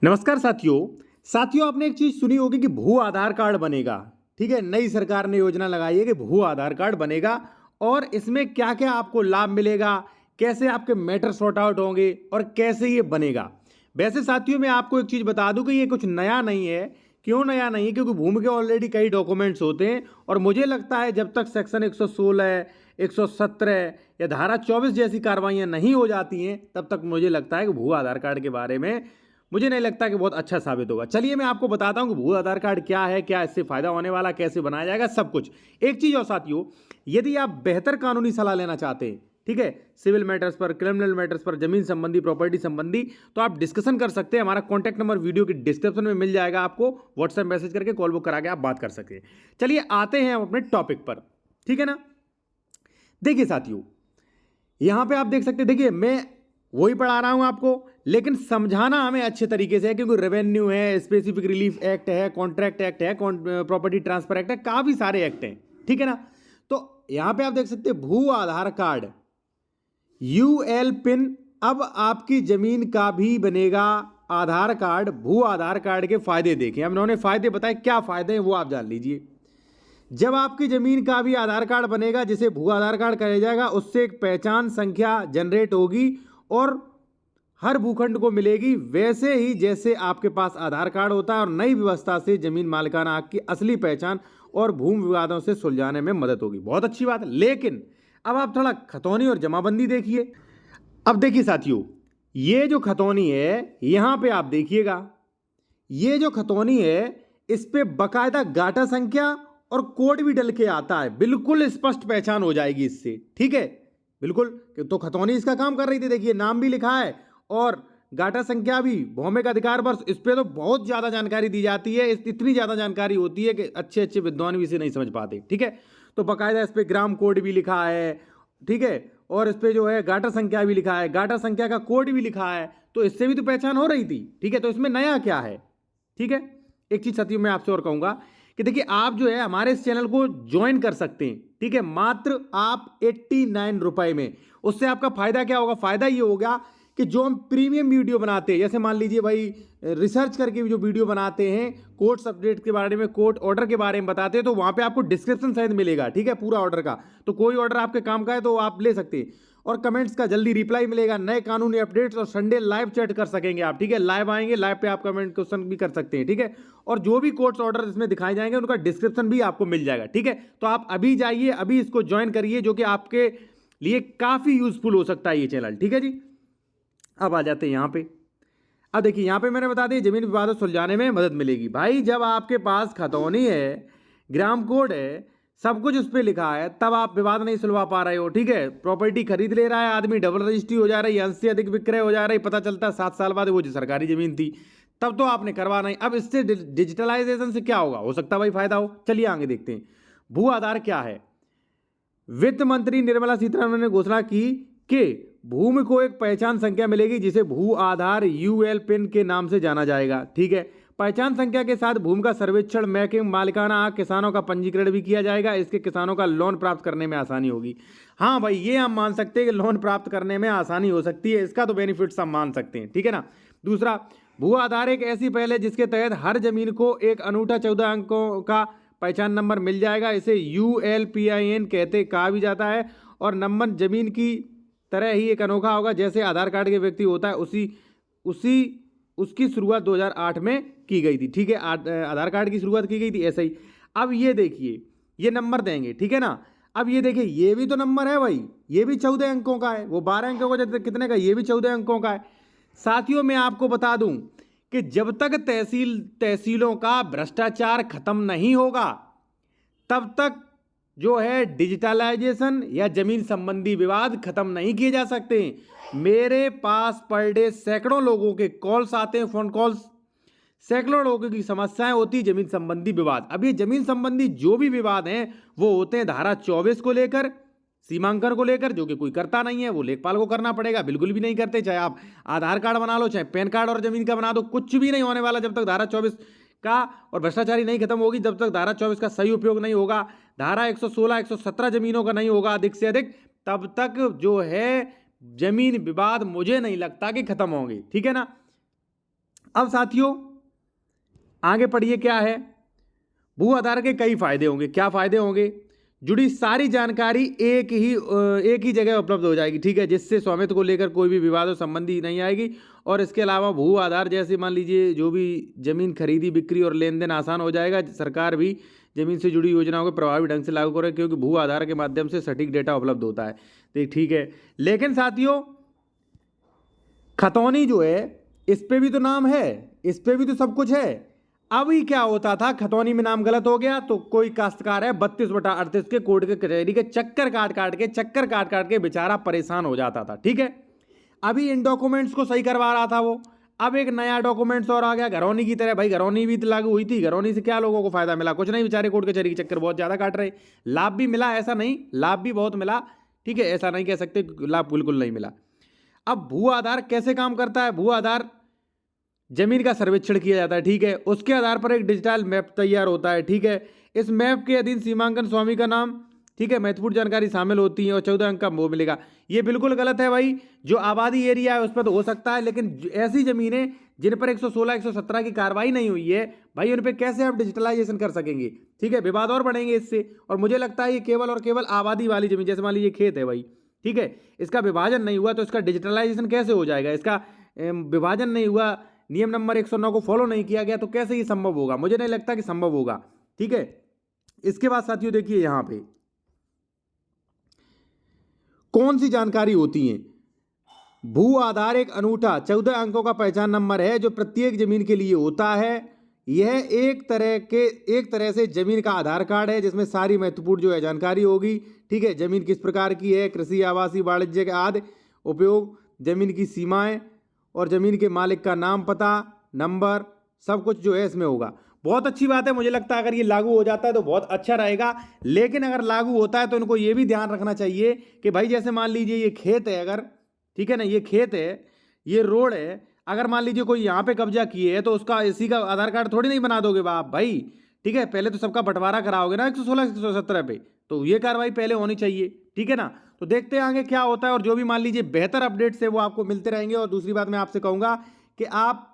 नमस्कार साथियों आपने एक चीज सुनी होगी कि भू आधार कार्ड बनेगा। ठीक है, नई सरकार ने योजना लगाई है कि भू आधार कार्ड बनेगा और इसमें क्या क्या आपको लाभ मिलेगा, कैसे आपके मैटर सॉर्ट आउट होंगे और कैसे ये बनेगा। वैसे साथियों मैं आपको एक चीज बता दूं कि ये कुछ नया नहीं है। क्यों नया नहीं है? क्योंकि भूमि के ऑलरेडी कई डॉक्यूमेंट्स होते हैं और मुझे लगता है जब तक सेक्शन 116 117 या धारा 24 जैसी कार्रवाइयां नहीं हो जाती हैं तब तक मुझे लगता है कि भू आधार कार्ड के बारे में मुझे नहीं लगता कि बहुत अच्छा साबित होगा। चलिए मैं आपको बताता हूं कि भू आधार कार्ड क्या है, क्या इससे फायदा होने वाला, कैसे बनाया जाएगा, सब कुछ। एक चीज और साथियों, यदि आप बेहतर कानूनी सलाह लेना चाहते हैं, ठीक है, सिविल मैटर्स पर, क्रिमिनल मैटर्स पर, जमीन संबंधी, प्रॉपर्टी संबंधी, तो आप डिस्कशन कर सकते हैं। हमारा कॉन्टैक्ट नंबर वीडियो की डिस्क्रिप्शन में मिल जाएगा, आपको व्हाट्सएप मैसेज करके कॉल बुक करा के आप बात कर सकते हैं। चलिए आते हैं हम अपने टॉपिक पर, ठीक है ना। देखिए साथियों, यहां पे आप देख सकते हैं, देखिए मैं वही पढ़ा रहा हूं आपको, लेकिन समझाना हमें अच्छे तरीके से है क्योंकि रेवेन्यू है, स्पेसिफिक रिलीफ एक्ट है, कॉन्ट्रैक्ट एक्ट है, प्रॉपर्टी ट्रांसफर एक्ट है, काफी सारे एक्ट हैं, ठीक है ना। तो यहां पे आप देख सकते हैं भू आधार कार्ड, यूएल पिन। अब आपकी जमीन का भी बनेगा आधार कार्ड। भू आधार कार्ड के फायदे देखें, हम उन्होंने फायदे बताए, क्या फायदे हैं वो आप जान लीजिए। जब आपकी जमीन का भी आधार कार्ड बनेगा, जिसे भू आधार कार्ड कहा जाएगा, उससे एक पहचान संख्या जनरेट होगी और हर भूखंड को मिलेगी, वैसे ही जैसे आपके पास आधार कार्ड होता है। और नई व्यवस्था से जमीन मालिकाना हक की असली पहचान और भूमि विवादों से सुलझाने में मदद होगी। बहुत अच्छी बात है, लेकिन अब आप थोड़ा खतौनी और जमाबंदी देखिए। अब देखिए साथियों, ये जो खतौनी है, यहां पे आप देखिएगा, ये जो खतौनी है इस पे बकायदा गाटा संख्या और कोड भी डल के आता है, बिल्कुल स्पष्ट पहचान हो जाएगी इससे, ठीक है, बिल्कुल। तो खतौनी इसका काम कर रही थी, देखिए नाम भी लिखा है और गाटा संख्या भी, भौमिक अधिकार वर्ष, इस पे तो बहुत ज्यादा जानकारी दी जाती है। इतनी ज्यादा जानकारी होती है कि अच्छे अच्छे विद्वान भी इसे नहीं समझ पाते, ठीक है। तो बकायदा इस पे ग्राम कोड भी लिखा है, ठीक है, और इस पे जो है गाटा संख्या भी लिखा है, गाटा संख्या का कोड भी लिखा है, तो इससे भी तो पहचान हो रही थी, ठीक है। तो इसमें नया क्या है, ठीक है। एक चीज साथियों मैं आपसे और कहूंगा कि देखिए आप जो है हमारे इस चैनल को ज्वाइन कर सकते हैं, ठीक है, मात्र आप 89 रुपए में। उससे आपका फायदा क्या होगा? फायदा ये होगा कि जो हम प्रीमियम वीडियो बनाते हैं, जैसे मान लीजिए भाई रिसर्च करके जो वीडियो बनाते हैं, कोर्ट्स अपडेट के बारे में, कोर्ट ऑर्डर के बारे में बताते हैं, तो वहां पे आपको डिस्क्रिप्शन सहित मिलेगा, ठीक है, पूरा ऑर्डर का। तो कोई ऑर्डर आपके काम का है तो आप ले सकते हैं। और कमेंट्स का जल्दी रिप्लाई मिलेगा, नए कानूनी अपडेट्स, और संडे लाइव चैट कर सकेंगे आप, ठीक है, लाइव आएंगे, लाइव पे आप कमेंट क्वेश्चन भी कर सकते हैं, ठीक है। और जो भी कोर्ट्स ऑर्डर इसमें दिखाए जाएंगे उनका डिस्क्रिप्शन भी आपको मिल जाएगा, ठीक है। तो आप अभी जाइए, अभी इसको ज्वाइन करिए, जो कि आपके लिए काफी यूजफुल हो सकता है ये चैनल, ठीक है जी। अब आ जाते हैं यहाँ पे। अब देखिए यहाँ पे मैंने बता दिया जमीन विवाद सुलझाने में मदद मिलेगी। भाई जब आपके पास खतौनी है, ग्राम कोड है, सब कुछ उस पर लिखा है, तब आप विवाद नहीं सुलझा पा रहे हो, ठीक है। प्रॉपर्टी खरीद ले रहा है आदमी, डबल रजिस्ट्री हो जा रही है, अंश से अधिक विक्रय हो जा रही, पता चलता है 7 साल बाद वो जो सरकारी जमीन थी, तब तो आपने करवा नहीं। अब इससे डिजिटलाइजेशन से क्या होगा? हो सकता है भाई फायदा हो। चलिए आगे देखते हैं, भू आधार क्या है। वित्त मंत्री निर्मला सीतारमण ने घोषणा की कि भूमि को एक पहचान संख्या मिलेगी जिसे भू आधार यूएल पिन के नाम से जाना जाएगा, ठीक है। पहचान संख्या के साथ भूमि का सर्वेक्षण, मैपिंग, मालिकाना हक, किसानों का पंजीकरण भी किया जाएगा। इसके किसानों का लोन प्राप्त करने में आसानी होगी। हाँ भाई, ये हम मान सकते हैं कि लोन प्राप्त करने में आसानी हो सकती है, इसका तो बेनिफिट्स हम मान सकते हैं, ठीक है ना। दूसरा, भू आधार एक ऐसी पहल है जिसके तहत हर जमीन को एक अनूठा 14 अंकों का पहचान नंबर मिल जाएगा। इसे ULPIN कहते कहा भी जाता है। और नंबर जमीन की तरह ही एक अनोखा होगा, जैसे आधार कार्ड के व्यक्ति होता है, उसी उसी उसकी शुरुआत 2008 में की गई थी, ठीक है। आधार कार्ड की शुरुआत की गई थी ऐसे ही। अब ये देखिए, ये नंबर देंगे, ठीक है ना। अब ये देखिए, ये भी तो नंबर है भाई, ये भी 14 अंकों का है, वो 12 अंकों का कितने का, ये भी 14 अंकों का है। साथियों मैं आपको बता दूं कि जब तक तहसीलों का भ्रष्टाचार खत्म नहीं होगा तब तक जो है डिजिटलाइजेशन या जमीन संबंधी विवाद खत्म नहीं किए जा सकते। मेरे पास पर डे सैकड़ों लोगों के कॉल्स आते हैं, फोन कॉल्स, सैकड़ों लोगों की समस्याएं होती जमीन संबंधी विवाद। अब ये जमीन संबंधी जो भी विवाद हैं वो होते हैं धारा 24 को लेकर, सीमांकन को लेकर, जो कि कोई करता नहीं है, वो लेखपाल को करना पड़ेगा, बिल्कुल भी नहीं करते। चाहे आप आधार कार्ड बना लो, चाहे पैन कार्ड और जमीन का बना दो, कुछ भी नहीं होने वाला जब तक धारा 24 का और भ्रष्टाचारी नहीं खत्म होगी, जब तक धारा 24 का सही उपयोग नहीं होगा, धारा 116 117 जमीनों का नहीं होगा अधिक से अधिक, तब तक जो है जमीन विवाद मुझे नहीं लगता कि खत्म होंगे, ठीक है ना। अब साथियों आगे पढ़िए क्या है। भू आधार के कई फायदे होंगे। क्या फायदे होंगे? जुड़ी सारी जानकारी एक ही जगह उपलब्ध हो जाएगी, ठीक है, जिससे स्वामित्व को लेकर कोई भी विवादों संबंधी नहीं आएगी। और इसके अलावा भू आधार जैसे मान लीजिए जो भी जमीन खरीदी बिक्री और लेन देन आसान हो जाएगा। सरकार भी जमीन से जुड़ी योजनाओं को प्रभावी ढंग से लागू करे, क्योंकि भू आधार के माध्यम से सटीक डेटा उपलब्ध होता है। तो ठीक है, लेकिन साथियों खतौनी जो है इस पे भी तो नाम है, इस पे भी तो सब कुछ है। अभी क्या होता था, खतौनी में नाम गलत हो गया तो कोई काश्तकार है 32/38 के कोर्ट के कचहरी के चक्कर काट काट के बेचारा परेशान हो जाता था, ठीक है। अभी इन डॉक्यूमेंट्स को सही करवा रहा था वो। अब एक नया डॉक्यूमेंट्स और आ गया घरौनी की तरह। भाई घरौनी भी तो लागू हुई थी, घरौनी से क्या लोगों को फायदा मिला? कुछ नहीं, बेचारे कोर्ट कचहरी के चक्कर बहुत ज्यादा काट रहे। लाभ भी मिला ऐसा नहीं, लाभ भी बहुत मिला, ठीक है, ऐसा नहीं कह सकते लाभ बिल्कुल नहीं मिला। अब भू आधार कैसे काम करता है? भू आधार जमीन का सर्वेक्षण किया जाता है, ठीक है, उसके आधार पर एक डिजिटल मैप तैयार होता है, ठीक है। इस मैप के अधीन सीमांकन स्वामी का नाम, ठीक है, महत्वपूर्ण जानकारी शामिल होती है और 14 अंक का वो मिलेगा। ये बिल्कुल गलत है भाई। जो आबादी एरिया है उस पर तो हो सकता है, लेकिन ऐसी जमीनें जिन पर 116 117 की कार्रवाई नहीं हुई है भाई, उन पर कैसे आप डिजिटलाइजेशन कर सकेंगे? ठीक है, विवाद और बढ़ेंगे इससे। और मुझे लगता है ये केवल और केवल आबादी वाली जमीन, जैसे मान लीजिए खेत है भाई, ठीक है, इसका विभाजन नहीं हुआ तो इसका डिजिटलाइजेशन कैसे हो जाएगा? इसका विभाजन नहीं हुआ, नियम नंबर 109 को फॉलो नहीं किया गया, तो कैसे ये संभव होगा? मुझे नहीं लगता कि संभव होगा, ठीक है। इसके बाद साथियों देखिए यहां पे कौन सी जानकारी होती है। भू आधार एक अनूठा 14 अंकों का पहचान नंबर है जो प्रत्येक जमीन के लिए होता है। यह एक तरह से जमीन का आधार कार्ड है जिसमें सारी महत्वपूर्ण जो है जानकारी होगी, ठीक है। जमीन किस प्रकार की है, कृषि आवासीय वाणिज्यिक आदि उपयोग, जमीन की सीमाएं और जमीन के मालिक का नाम पता नंबर, सब कुछ जो है इसमें होगा। बहुत अच्छी बात है, मुझे लगता है अगर ये लागू हो जाता है तो बहुत अच्छा रहेगा। लेकिन अगर लागू होता है तो इनको ये भी ध्यान रखना चाहिए कि भाई जैसे मान लीजिए ये खेत है, अगर ठीक है ना, ये खेत है, ये रोड है, अगर मान लीजिए कोई यहाँ पे कब्जा किए है तो उसका इसी का आधार कार्ड थोड़ी नहीं बना दोगे आप भाई, ठीक है। पहले तो सबका बंटवारा कराओगे ना 116 117 पे, तो ये कार्रवाई पहले होनी चाहिए, ठीक है ना। तो देखते हैं आगे क्या होता है, और जो भी मान लीजिए बेहतर अपडेट्स है वो आपको मिलते रहेंगे। और दूसरी बात मैं आपसे कहूँगा कि आप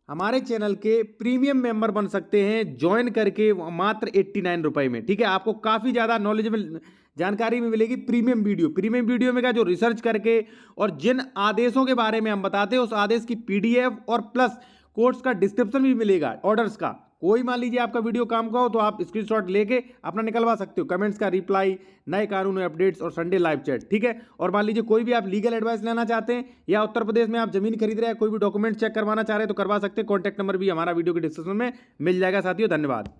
हमारे चैनल के प्रीमियम मेंबर बन सकते हैं ज्वाइन करके मात्र 89 रुपए में, ठीक है। आपको काफ़ी ज़्यादा नॉलेजेबल जानकारी भी मिलेगी। प्रीमियम वीडियो में क्या जो रिसर्च करके और जिन आदेशों के बारे में हम बताते हैं उस आदेश की PDF और प्लस कोर्ट्स का डिस्क्रिप्शन भी मिलेगा, ऑर्डर्स का। कोई मान लीजिए आपका वीडियो काम का हो तो आप स्क्रीनशॉट लेके अपना निकलवा सकते हो, कमेंट्स का रिप्लाई, नए कानून अपडेट्स और संडे लाइव चैट, ठीक है। और मान लीजिए कोई भी आप लीगल एडवाइस लेना चाहते हैं या उत्तर प्रदेश में आप जमीन खरीद रहे हैं, कोई भी डॉक्यूमेंट चेक करवाना चाह रहे हैं तो करवा सकते हैं। कॉन्टैक्ट नंबर भी हमारा वीडियो के डिस्क्रिप्शन में मिल जाएगा साथियों। धन्यवाद।